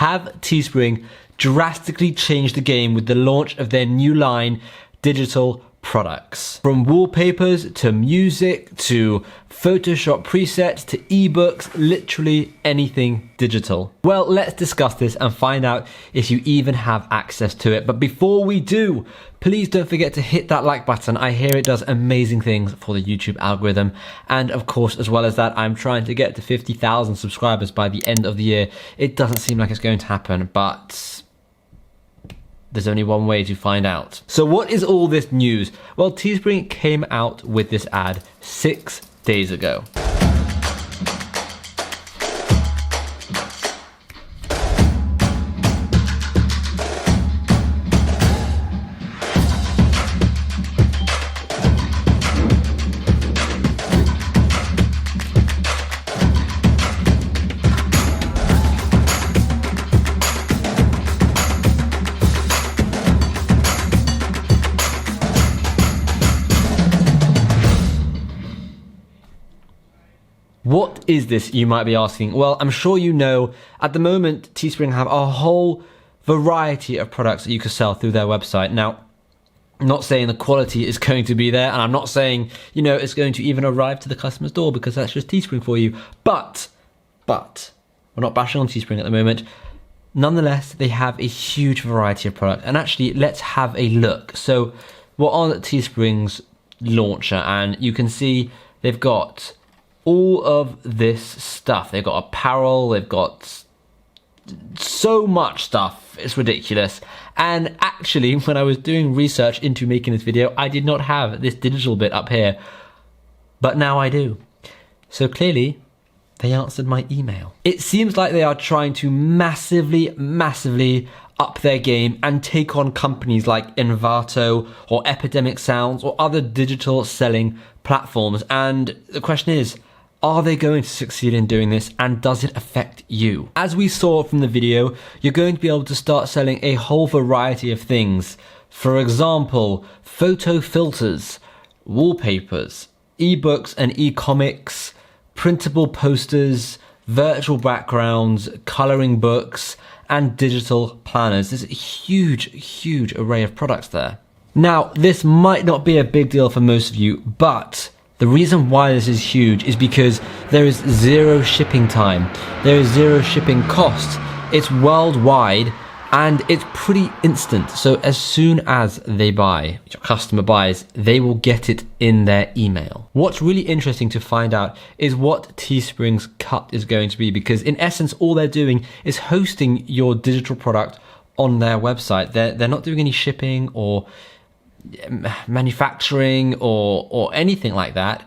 have Teespring drastically changed the game with the launch of their new line, digital products. From wallpapers to music to Photoshop presets to ebooks, literally anything digital. Well, let's discuss this and find out if you even have access to it. But before we do, please don't forget to hit that like button. I hear it does amazing things for the YouTube algorithm. And of course, as well as that, I'm trying to get to 50,000 subscribers by the end of the year. It doesn't seem like it's going to happen, but there's only one way to find out. So what is all this news? Well, Teespring came out with this ad 6 days ago. What is this, you might be asking? Well, I'm sure you know, at the moment, Teespring have a whole variety of products that you can sell through their website. Now, I'm not saying the quality is going to be there, and I'm not saying, it's going to even arrive to the customer's door, because that's just Teespring for you. But, we're not bashing on Teespring at the moment. Nonetheless, they have a huge variety of products. And actually, let's have a look. So, we're on Teespring's launcher, and you can see they've got all of this stuff. They've got apparel, they've got so much stuff, it's ridiculous. And actually, when I was doing research into making this video, I did not have this digital bit up here, but now I do. So clearly, they answered my email. It seems like they are trying to massively up their game and take on companies like Envato or Epidemic Sounds or other digital selling platforms. And the question is, are they going to succeed in doing this, and does it affect you? As we saw from the video, you're going to be able to start selling a whole variety of things. For example, photo filters, wallpapers, ebooks and e-comics, printable posters, virtual backgrounds, coloring books, and digital planners. There's a huge array of products there. Now, this might not be a big deal for most of you, but the reason why this is huge is because there is zero shipping time. There is zero shipping cost. It's worldwide and it's pretty instant. So as soon as they buy, your customer buys, they will get it in their email. What's really interesting to find out is what Teespring's cut is going to be, because in essence, all they're doing is hosting your digital product on their website. They're not doing any shipping or manufacturing or anything like that.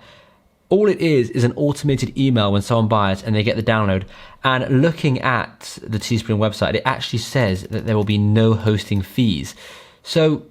All it is an automated email when someone buys and they get the download. And looking at the Teespring website, it actually says that there will be no hosting fees. So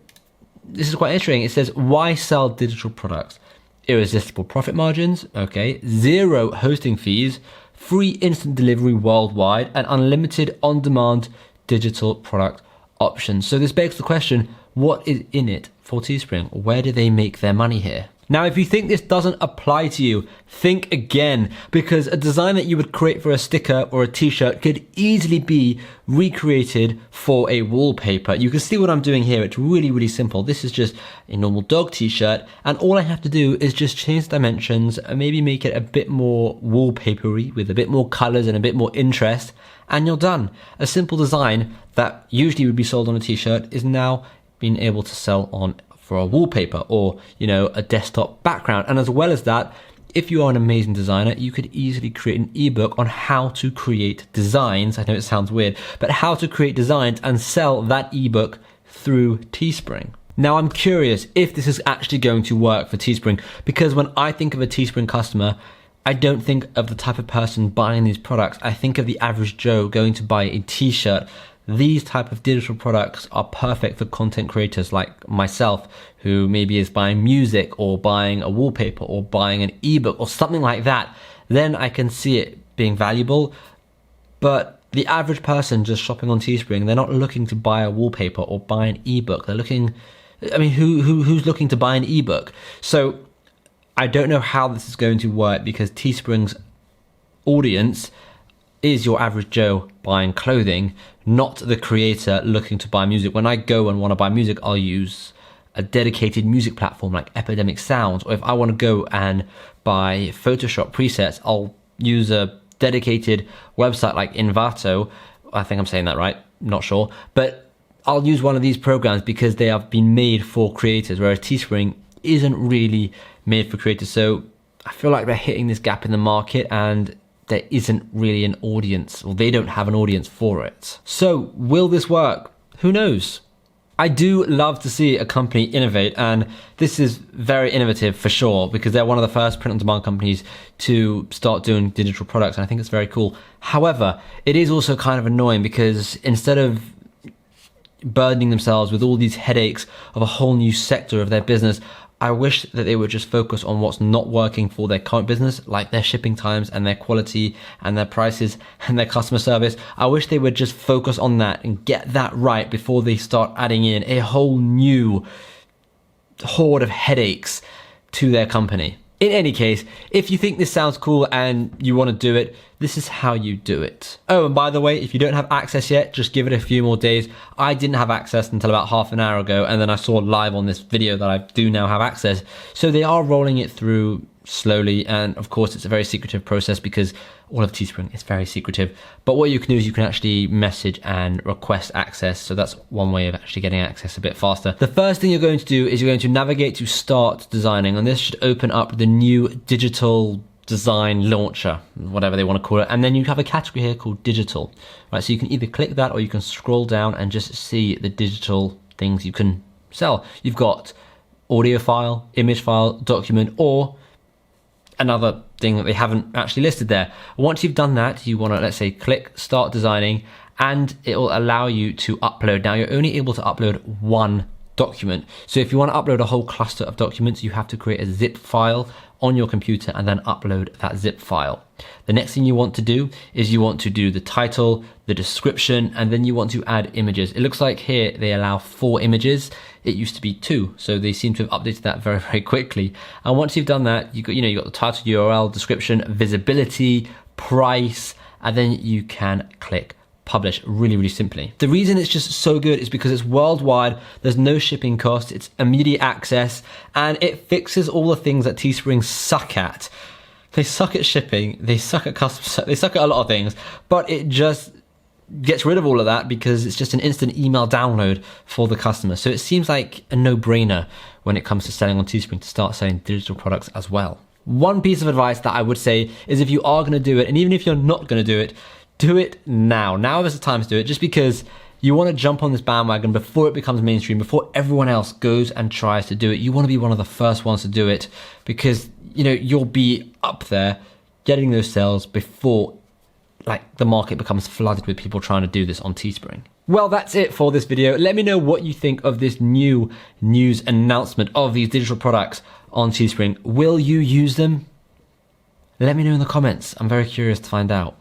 this is quite interesting. It says, why sell digital products? Irresistible profit margins, okay, zero hosting fees, free instant delivery worldwide, and unlimited on-demand digital product options. So this begs the question, what is in it for Teespring? Where do they make their money here? Now, if you think this doesn't apply to you, think again, because a design that you would create for a sticker or a t-shirt could easily be recreated for a wallpaper. You can see what I'm doing here. It's really simple. This is just a normal dog t-shirt, and all I have to do is just change the dimensions and maybe make it a bit more wallpapery with a bit more colors and a bit more interest, and you're done. A simple design that usually would be sold on a t-shirt is now being able to sell on for a wallpaper or, a desktop background. And as well as that, if you are an amazing designer, you could easily create an ebook on how to create designs. I know it sounds weird, but how to create designs and sell that ebook through Teespring. Now, I'm curious if this is actually going to work for Teespring, because when I think of a Teespring customer, I don't think of the type of person buying these products. I think of the average Joe going to buy a t-shirt. These type of digital products are perfect for content creators like myself, who maybe is buying music or buying a wallpaper or buying an ebook or something like that. Then I can see it being valuable. But the average person just shopping on Teespring, they're not looking to buy a wallpaper or buy an ebook. They're looking, who's looking to buy an ebook? So I don't know how this is going to work, because Teespring's audience is your average Joe buying clothing, not the creator looking to buy music. When I go and want to buy music, I'll use a dedicated music platform like Epidemic Sounds, or if I want to go and buy Photoshop presets, I'll use a dedicated website like Envato. I think I'm saying that right, not sure, but I'll use one of these programs because they have been made for creators, whereas Teespring isn't really made for creators. So I feel like they're hitting this gap in the market and there isn't really an audience, or they don't have an audience for it. So will this work? Who knows? I do love to see a company innovate, and this is very innovative for sure, because they're one of the first print-on-demand companies to start doing digital products, and I think it's very cool. However, it is also kind of annoying because instead of burdening themselves with all these headaches of a whole new sector of their business, I wish that they would just focus on what's not working for their current business, like their shipping times and their quality and their prices and their customer service. I wish they would just focus on that and get that right before they start adding in a whole new horde of headaches to their company. In any case, if you think this sounds cool and you want to do it, this is how you do it. Oh, and by the way, if you don't have access yet, just give it a few more days. I didn't have access until about half an hour ago, and then I saw live on this video that I do now have access. So they are rolling it through slowly, and of course it's a very secretive process because all of Teespring is very secretive. But what you can do is you can actually message and request access, so that's one way of actually getting access a bit faster. The first thing you're going to do is you're going to navigate to Start Designing, and this should open up the new digital design launcher, whatever they want to call it, and then you have a category here called digital, right? So you can either click that or you can scroll down and just see the digital things you can sell. You've got audio file, image file, document, or another thing that they haven't actually listed there. Once you've done that, you want to, let's say, click Start Designing, and it will allow you to upload. Now you're only able to upload one document. So if you want to upload a whole cluster of documents, you have to create a zip file on your computer and then upload that zip file. The next thing you want to do is you want to do the title, the description, and then you want to add images. It looks like here they allow 4 images. It used to be 2, so they seem to have updated that very, very quickly. And once you've done that, you got the title, URL, description, visibility, price, and then you can click publish really, really simply. The reason it's just so good is because it's worldwide, there's no shipping cost, it's immediate access, and it fixes all the things that Teespring suck at. They suck at shipping, they suck at customer, they suck at a lot of things, but it just gets rid of all of that because it's just an instant email download for the customer. So it seems like a no-brainer when it comes to selling on Teespring to start selling digital products as well. One piece of advice that I would say is if you are going to do it, and even if you're not going to do it now. Now is the time to do it, just because you want to jump on this bandwagon before it becomes mainstream, before everyone else goes and tries to do it. You want to be one of the first ones to do it because, you'll be up there getting those sales before the market becomes flooded with people trying to do this on Teespring. Well, that's it for this video. Let me know what you think of this new news announcement of these digital products on Teespring. Will you use them? Let me know in the comments. I'm very curious to find out.